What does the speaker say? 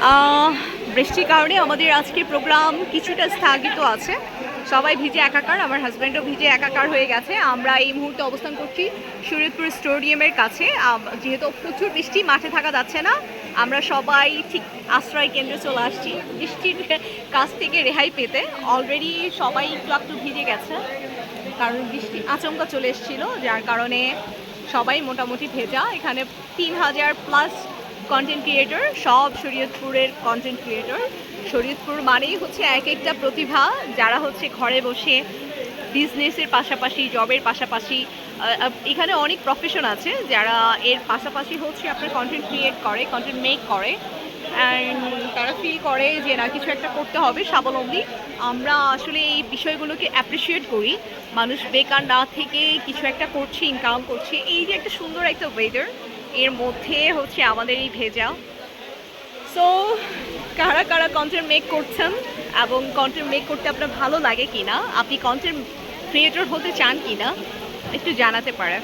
আহ, বৃষ্টির কারণে আমাদের আজকের প্রোগ্রাম কিছুটা স্থগিত আছে। সবাই ভিজে একাকার, আমার হাজব্যান্ডও ভিজে একাকার হয়ে গেছে। আমরা এই মুহূর্তে অবস্থান করছি শরীয়তপুর স্টেডিয়ামের কাছে। যেহেতু প্রচুর বৃষ্টি, মাঠে থাকা যাচ্ছে না, আমরা সবাই ঠিক আশ্রয় কেন্দ্রে চলে আসছি বৃষ্টির কাছ থেকে রেহাই পেতে। অলরেডি সবাই একটু একটু ভিজে গেছে, কারণ বৃষ্টি আচমকা চলে এসেছিল, যার কারণে সবাই মোটামুটি ভেজা। এখানে 3000+ কন্টেন্ট ক্রিয়েটর, সব শরীয়তপুরের কন্টেন্ট ক্রিয়েটর। শরীয়তপুর মানেই হচ্ছে এক একটা প্রতিভা, যারা হচ্ছে ঘরে বসে বিজনেসের পাশাপাশি, জবের পাশাপাশি, এখানে অনেক প্রফেশন আছে যারা এর পাশাপাশি হচ্ছে আপনার কন্টেন্ট ক্রিয়েট করে, কন্টেন্ট মেক করে, অ্যান্ড তারা ফিল করে যে না, কিছু একটা করতে হবে স্বাবলম্বী। আমরা আসলে এই বিষয়গুলোকে অ্যাপ্রিসিয়েট করি। মানুষ বেকার না থেকে কিছু একটা করছে, ইনকাম করছে। এই যে একটা সুন্দর একটা ওয়েদার, এর মধ্যে হচ্ছে আমাদের এই ভেজা। সো কারা কারা কন্টেন্ট মেক করছেন এবং কন্টেন্ট মেক করতে আপনার ভালো লাগে কি না, আপনি কন্টেন্ট ক্রিয়েটর হতে চান কি না, একটু জানাতে পারেন।